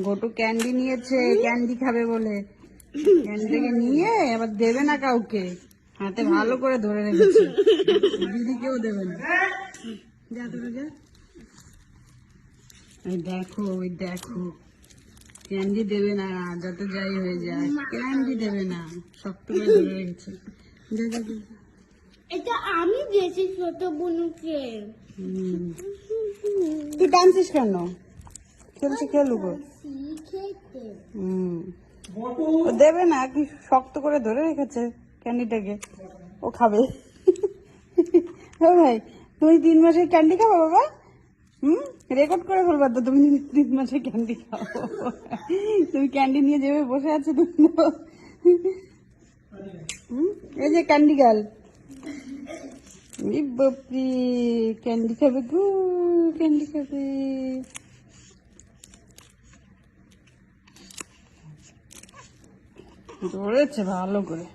Goto candy নিয়েছে, candy খাবে বলে ক্যান্ডিটাকে নিয়ে আবার দেবে না কাউকে, হাতে ভালো করে ধরে রেখেছে, দিদিকেও দেবে না। যা তোরা যা। ওই দেখো, ওই দেখো, ক্যান্ডি দেবে না, যত যাই হয়ে যায় ক্যান্ডি দেবে না, শক্ত করে ধরে রেখেছে। যা যা যা। এটা আমি দিয়েছি ছোট বোনকে। তুই টানছিস কেন? খেলছে খেলুক। খেতে ও দেবে না, কি শক্ত করে ধরে রেখেছে ক্যান্ডিটাকে, ও খাবে। ও ভাই, তুমি 3 মাসের ক্যান্ডি খাবো বাবা? রেকর্ড করে ফেলবা তো, তুমি 3 মাসের ক্যান্ডি খাও। তুমি ক্যান্ডি নিয়ে যেভাবে বসে আছো তুমি, এই যে ক্যান্ডি গার্ল, বাপরি ক্যান্ডি খাবে গো, ক্যান্ডি খাবে। ধরেছে ভালো করে।